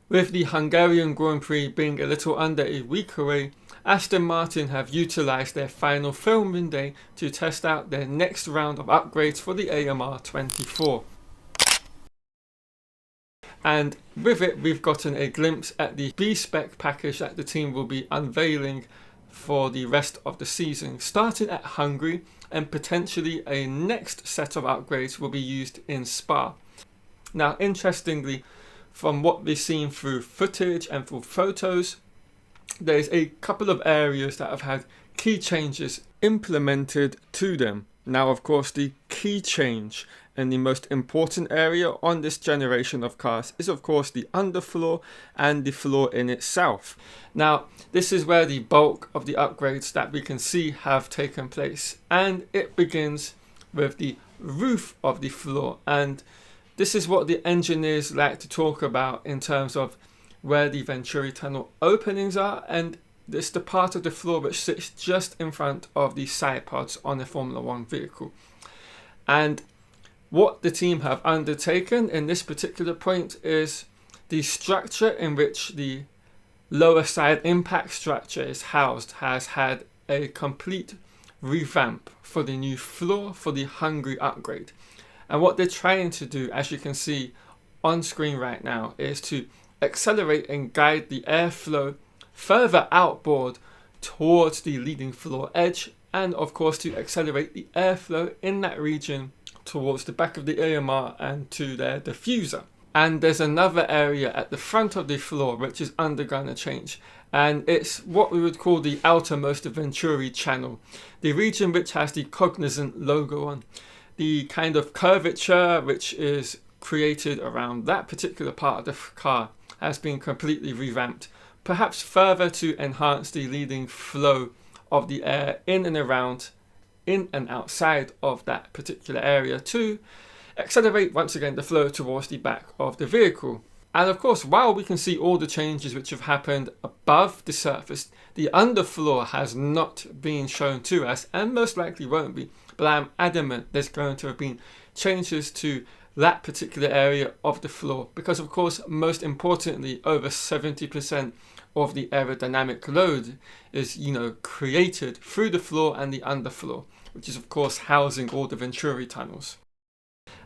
With the Hungarian Grand Prix being a little under a week away, Aston Martin have utilised their final filming day to test out their next round of upgrades for the AMR24. And with it, we've gotten a glimpse at the B-spec package that the team will be unveiling for the rest of the season, starting at Hungary, and potentially a next set of upgrades will be used in Spa. Now, interestingly, from what we've seen through footage and through photos, there's a couple of areas that have had key changes implemented to them. Now, of course, the key change and the most important area on this generation of cars is, of course, the underfloor and the floor in itself. Now, this is where the bulk of the upgrades that we can see have taken place, and it begins with the roof of the floor. And this is what the engineers like to talk about in terms of where the Venturi tunnel openings are, and this is the part of the floor which sits just in front of the side pods on a Formula One vehicle. And what the team have undertaken in this particular point is the structure in which the lower side impact structure is housed has had a complete revamp for the new floor for the Hungary upgrade. And what they're trying to do, as you can see on screen right now, is to accelerate and guide the airflow further outboard towards the leading floor edge, and of course to accelerate the airflow in that region towards the back of the AMR and to their diffuser. And there's another area at the front of the floor which is undergone a change, and it's what we would call the outermost Venturi channel, the region which has the Cognizant logo on. The kind of curvature which is created around that particular part of the car has been completely revamped, perhaps further to enhance the leading flow of the air in and around, in and outside of that particular area, to accelerate once again the flow towards the back of the vehicle. And of course, while we can see all the changes which have happened above the surface, the underfloor has not been shown to us and most likely won't be. But I'm adamant there's going to have been changes to that particular area of the floor because, of course, most importantly, over 70% of the aerodynamic load is, created through the floor and the underfloor, which is, of course, housing all the Venturi tunnels.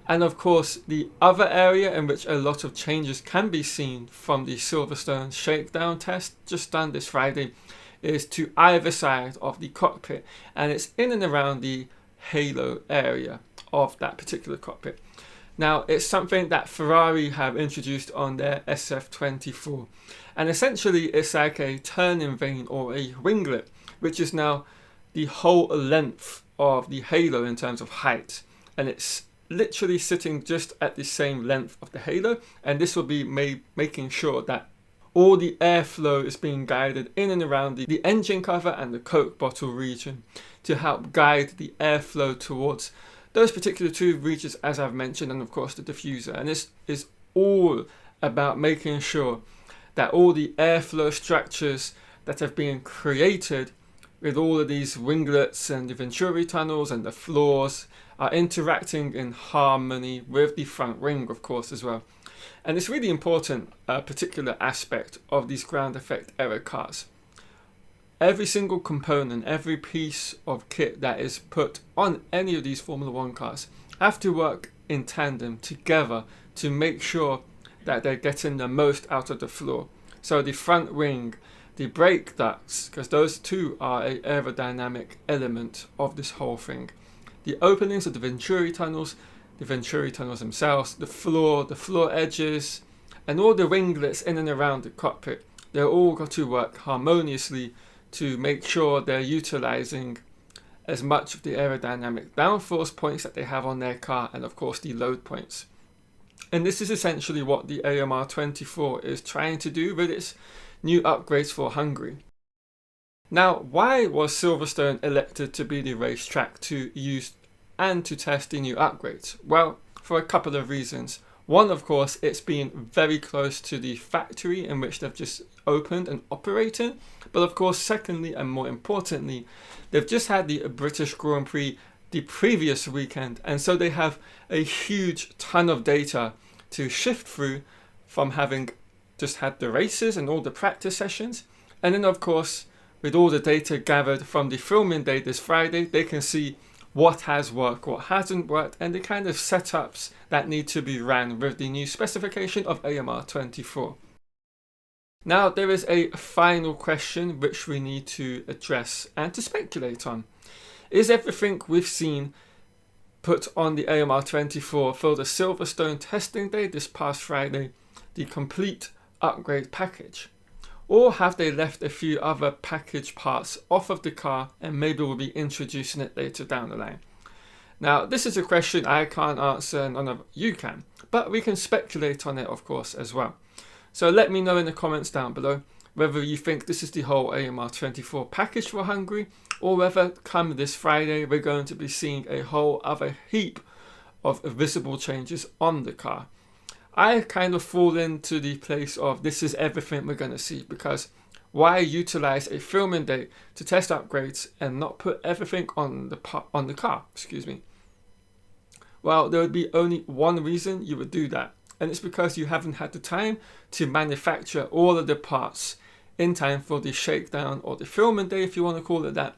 And of course, the other area in which a lot of changes can be seen from the Silverstone shakedown test just done this Friday is to either side of the cockpit, and it's in and around the halo area of that particular cockpit. Now, it's something that Ferrari have introduced on their SF24, and essentially it's like a turning vane or a winglet, which is now the whole length of the halo in terms of height, and it's literally sitting just at the same length of the halo, and this will be making sure that all the airflow is being guided in and around the engine cover and the Coke bottle region to help guide the airflow towards those particular two regions as I've mentioned, and of course the diffuser. And this is all about making sure that all the airflow structures that have been created with all of these winglets and the Venturi tunnels and the floors are interacting in harmony with the front wing, of course, as well. And it's really important, a particular aspect of these ground effect era cars. Every single component, every piece of kit that is put on any of these Formula One cars have to work in tandem together to make sure that they're getting the most out of the floor. So the front wing, the brake ducts, because those two are an aerodynamic element of this whole thing. The openings of the Venturi tunnels themselves, the floor edges, and all the winglets in and around the cockpit, they're all got to work harmoniously to make sure they're utilizing as much of the aerodynamic downforce points that they have on their car, and of course the load points. And this is essentially what the AMR24 is trying to do with its new upgrades for Hungary. Now, why was Silverstone elected to be the racetrack to use and to test the new upgrades? Well, for a couple of reasons. One, of course, it's being very close to the factory in which they've just opened and operating. But of course, secondly, and more importantly, they've just had the British Grand Prix the previous weekend. And so they have a huge ton of data to shift through from having just had the races and all the practice sessions. And then of course, with all the data gathered from the filming day this Friday, they can see what has worked, what hasn't worked, and the kind of setups that need to be ran with the new specification of AMR24. Now there is a final question which we need to address and to speculate on. Is everything we've seen put on the AMR24 for the Silverstone testing day this past Friday the complete upgrade package? Or have they left a few other package parts off of the car and maybe we'll be introducing it later down the line? Now this is a question I can't answer and none of you can, but we can speculate on it of course as well. So let me know in the comments down below whether you think this is the whole AMR24 package for Hungary, or whether come this Friday we're going to be seeing a whole other heap of visible changes on the car. I kind of fall into the place of this is everything we're going to see, because why utilize a filming day to test upgrades and not put everything on the car? Well, there would be only one reason you would do that, and it's because you haven't had the time to manufacture all of the parts in time for the shakedown, or the filming day if you want to call it that,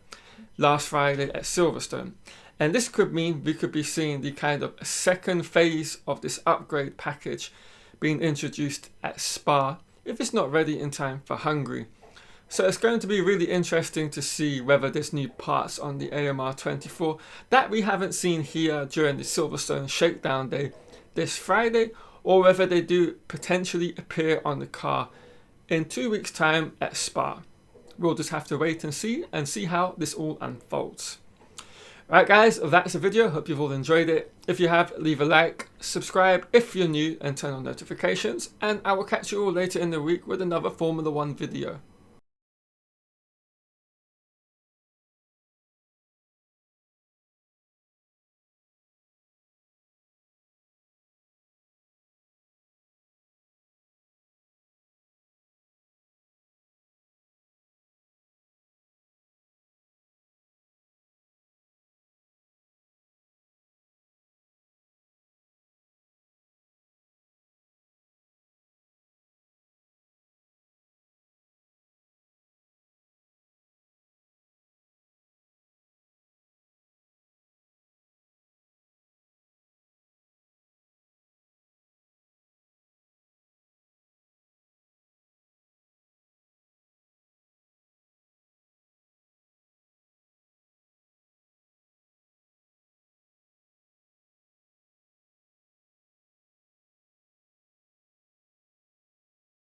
last Friday at Silverstone. And this could mean we could be seeing the kind of second phase of this upgrade package being introduced at Spa if it's not ready in time for Hungary. So it's going to be really interesting to see whether there's new parts on the AMR24 that we haven't seen here during the Silverstone shakedown day this Friday, or whether they do potentially appear on the car in 2 weeks' time at Spa. We'll just have to wait and see how this all unfolds. Alright guys, that's the video. Hope you've all enjoyed it. If you have, leave a like, subscribe if you're new, and turn on notifications. And I will catch you all later in the week with another Formula 1 video.